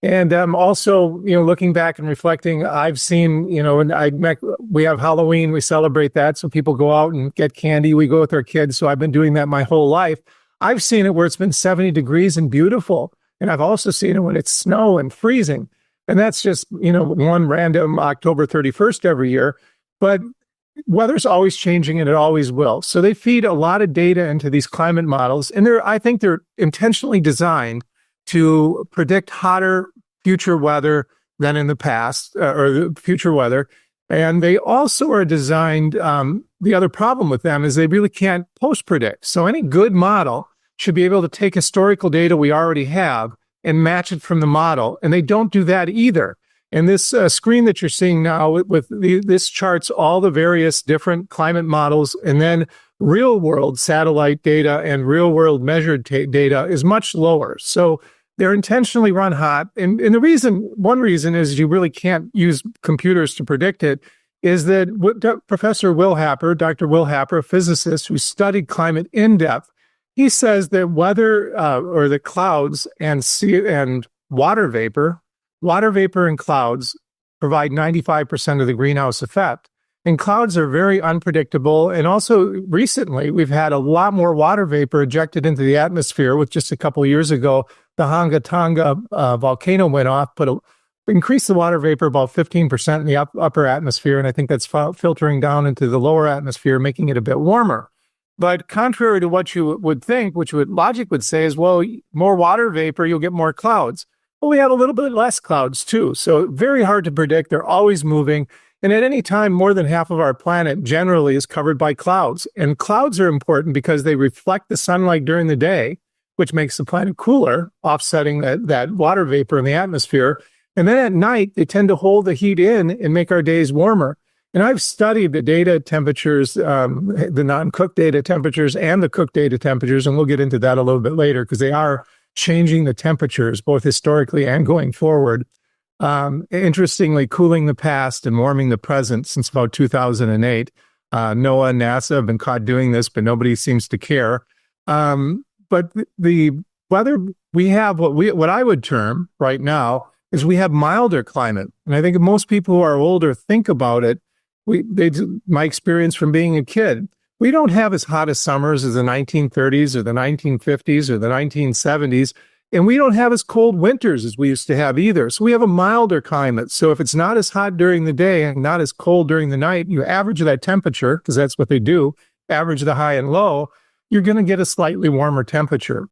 And also, looking back and reflecting, I've seen, and we have Halloween, we celebrate that. So people go out and get candy. We go with our kids. So I've been doing that my whole life. I've seen it where it's been 70 degrees and beautiful. And I've also seen it when it's snow and freezing. And that's just, one random October 31st every year. But weather's always changing and it always will. So they feed a lot of data into these climate models. And I think they're intentionally designed to predict hotter future weather than in the past, or the future weather. And they also are designed, the other problem with them is they really can't post-predict. So any good model should be able to take historical data we already have and match it from the model. And they don't do that either. And this screen that you're seeing now this charts all the various different climate models, and then real world satellite data and real world measured data is much lower. So they're intentionally run hot. And one reason is you really can't use computers to predict it, is that Professor Will Happer, Dr. Will Happer, a physicist who studied climate in depth, he says that weather or the clouds and water vapor and clouds provide 95% of the greenhouse effect. And clouds are very unpredictable. And also recently, we've had a lot more water vapor ejected into the atmosphere. With just a couple of years ago, the Hanga Tonga volcano went off, increased the water vapor about 15% in the upper atmosphere. And I think that's filtering down into the lower atmosphere, making it a bit warmer. But contrary to what you would think, logic would say is, well, more water vapor, you'll get more clouds. Well, we have a little bit less clouds too. So very hard to predict. They're always moving. And at any time, more than half of our planet generally is covered by clouds. And clouds are important because they reflect the sunlight during the day, which makes the planet cooler, offsetting that water vapor in the atmosphere. And then at night, they tend to hold the heat in and make our days warmer. And I've studied the data temperatures, the non-cooked data temperatures and the cooked data temperatures, and we'll get into that a little bit later because they are changing the temperatures both historically and going forward. Interestingly, cooling the past and warming the present since about 2008. NOAA and NASA have been caught doing this, but nobody seems to care. But the weather we have, what I would term right now is we have milder climate. And I think most people who are older think about it. My experience from being a kid, we don't have as hot as summers as the 1930s or the 1950s or the 1970s. And we don't have as cold winters as we used to have either. So we have a milder climate. So if it's not as hot during the day and not as cold during the night, you average that temperature, because that's what they do, average the high and low, you're going to get a slightly warmer temperature.